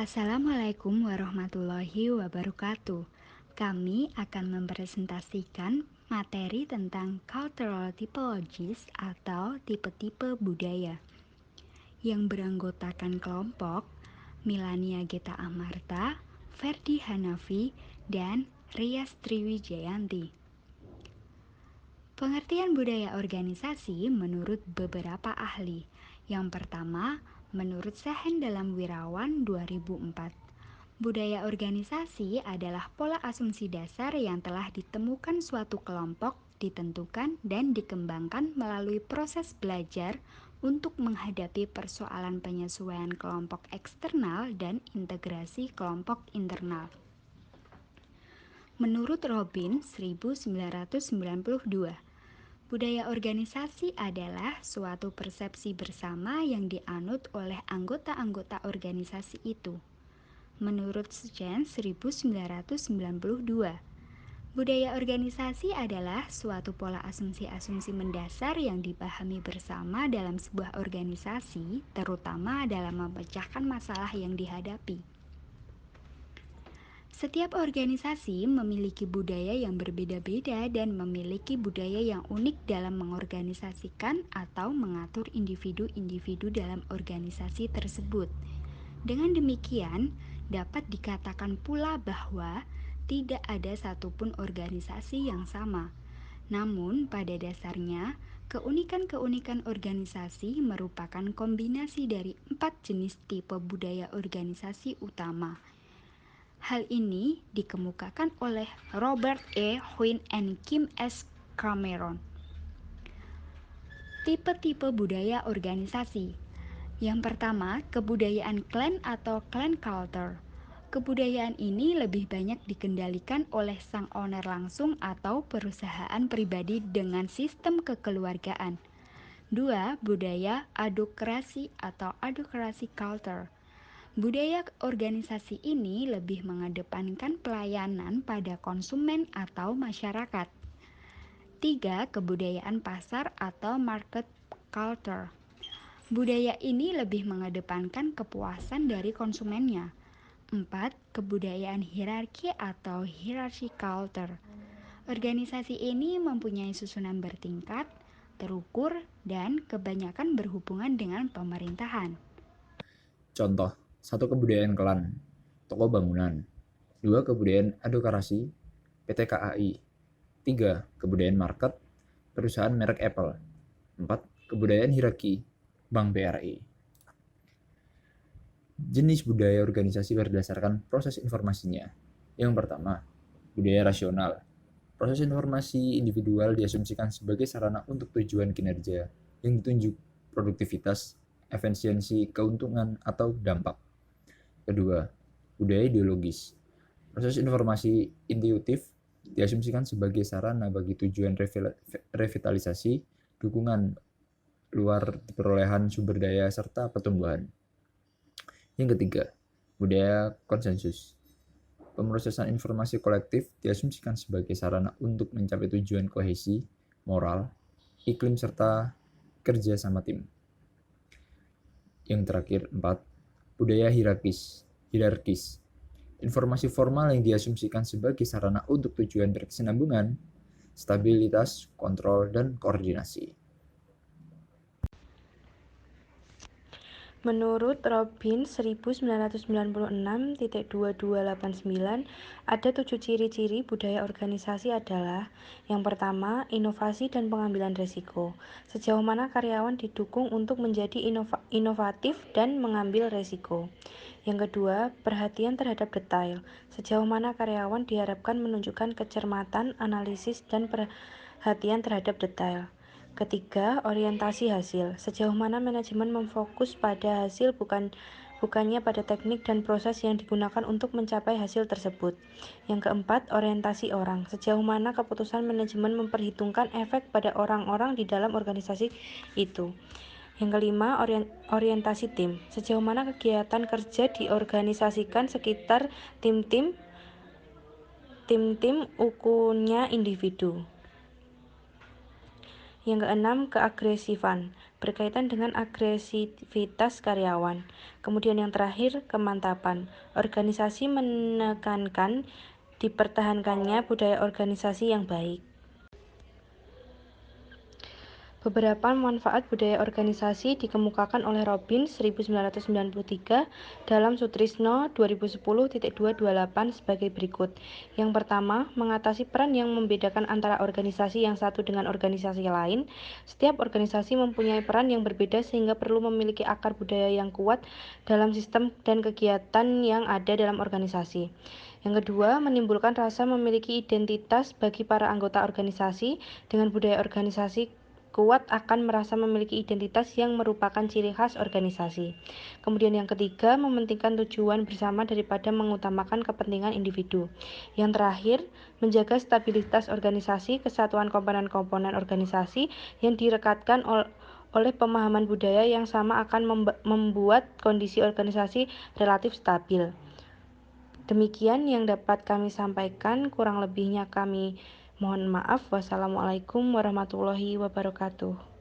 Assalamualaikum warahmatullahi wabarakatuh. Kami akan mempresentasikan materi tentang cultural typologies atau tipe-tipe budaya yang beranggotakan kelompok Milania Geta Amarta, Ferdi Hanafi, dan Rias Triwijayanti. Pengertian budaya organisasi menurut beberapa ahli. Yang pertama, menurut Sehen dalam Wirawan 2004, budaya organisasi adalah pola asumsi dasar yang telah ditemukan suatu kelompok, ditentukan dan dikembangkan melalui proses belajar untuk menghadapi persoalan penyesuaian kelompok eksternal dan integrasi kelompok internal. Menurut Robin 1992, budaya organisasi adalah suatu persepsi bersama yang dianut oleh anggota-anggota organisasi itu. Menurut Chen 1992, budaya organisasi adalah suatu pola asumsi-asumsi mendasar yang dipahami bersama dalam sebuah organisasi, terutama dalam memecahkan masalah yang dihadapi. Setiap organisasi memiliki budaya yang berbeda-beda dan memiliki budaya yang unik dalam mengorganisasikan atau mengatur individu-individu dalam organisasi tersebut. Dengan demikian, dapat dikatakan pula bahwa tidak ada satupun organisasi yang sama. Namun, pada dasarnya, keunikan-keunikan organisasi merupakan kombinasi dari 4 jenis tipe budaya organisasi utama. Hal ini dikemukakan oleh Robert E. Huynh and Kim S. Cameron. Tipe-tipe budaya organisasi. Yang pertama, kebudayaan klan atau clan culture. Kebudayaan ini lebih banyak dikendalikan oleh sang owner langsung atau perusahaan pribadi dengan sistem kekeluargaan. 2. Budaya adokrasi atau adokrasi culture. Budaya organisasi ini lebih mengedepankan pelayanan pada konsumen atau masyarakat. 3. Kebudayaan pasar atau market culture. Budaya ini lebih mengedepankan kepuasan dari konsumennya. 4. Kebudayaan hierarki atau hierarchy culture. Organisasi ini mempunyai susunan bertingkat, terukur, dan kebanyakan berhubungan dengan pemerintahan. Contoh, 1. Kebudayaan klan, toko bangunan. 2. Kebudayaan adokrasi, PT KAI. 3. Kebudayaan market, perusahaan merek Apple. 4. Kebudayaan hierarki, Bank BRI. Jenis budaya organisasi berdasarkan proses informasinya. Yang pertama, budaya rasional. Proses informasi individual diasumsikan sebagai sarana untuk tujuan kinerja yang ditunjuk produktivitas, efisiensi, keuntungan, atau dampak. Kedua, budaya ideologis. Proses informasi intuitif diasumsikan sebagai sarana bagi tujuan revitalisasi, dukungan luar perolehan sumber daya, serta pertumbuhan. Yang ketiga, budaya konsensus. Pemrosesan informasi kolektif diasumsikan sebagai sarana untuk mencapai tujuan kohesi, moral, iklim, serta kerja sama tim. Yang terakhir, 4. Budaya hierarkis. Informasi formal yang diasumsikan sebagai sarana untuk tujuan berkesinambungan, stabilitas, kontrol, dan koordinasi. Menurut Robin 1996.2289, ada 7 ciri-ciri budaya organisasi adalah: yang pertama, inovasi dan pengambilan risiko. Sejauh mana karyawan didukung untuk menjadi inovatif dan mengambil risiko. Yang kedua, perhatian terhadap detail. Sejauh mana karyawan diharapkan menunjukkan kecermatan, analisis, dan perhatian terhadap detail. Ketiga, orientasi hasil. Sejauh mana manajemen memfokus pada hasil bukannya pada teknik dan proses yang digunakan untuk mencapai hasil tersebut. Yang keempat, orientasi orang. Sejauh mana keputusan manajemen memperhitungkan efek pada orang-orang di dalam organisasi itu. Yang kelima, orientasi tim. Sejauh mana kegiatan kerja diorganisasikan sekitar tim-tim ukurnya individu. Yang keenam, keagresifan. berkaitan dengan agresivitas karyawan. Kemudian yang terakhir, kemantapan. Organisasi menekankan dipertahankannya budaya organisasi yang baik. Beberapa manfaat budaya organisasi dikemukakan oleh Robbins 1993 dalam Sutrisno 2010.228 sebagai berikut. Yang pertama, mengatasi peran yang membedakan antara organisasi yang satu dengan organisasi lain. Setiap organisasi mempunyai peran yang berbeda sehingga perlu memiliki akar budaya yang kuat dalam sistem dan kegiatan yang ada dalam organisasi. Yang kedua, menimbulkan rasa memiliki identitas bagi para anggota organisasi. Dengan budaya organisasi kuat akan merasa memiliki identitas yang merupakan ciri khas organisasi. Kemudian yang ketiga, mementingkan tujuan bersama daripada mengutamakan kepentingan individu. Yang terakhir, menjaga stabilitas organisasi, kesatuan komponen-komponen organisasi yang direkatkan oleh pemahaman budaya yang sama akan membuat kondisi organisasi relatif stabil. Demikian yang dapat kami sampaikan, kurang lebihnya kami mohon maaf. Wassalamualaikum warahmatullahi wabarakatuh.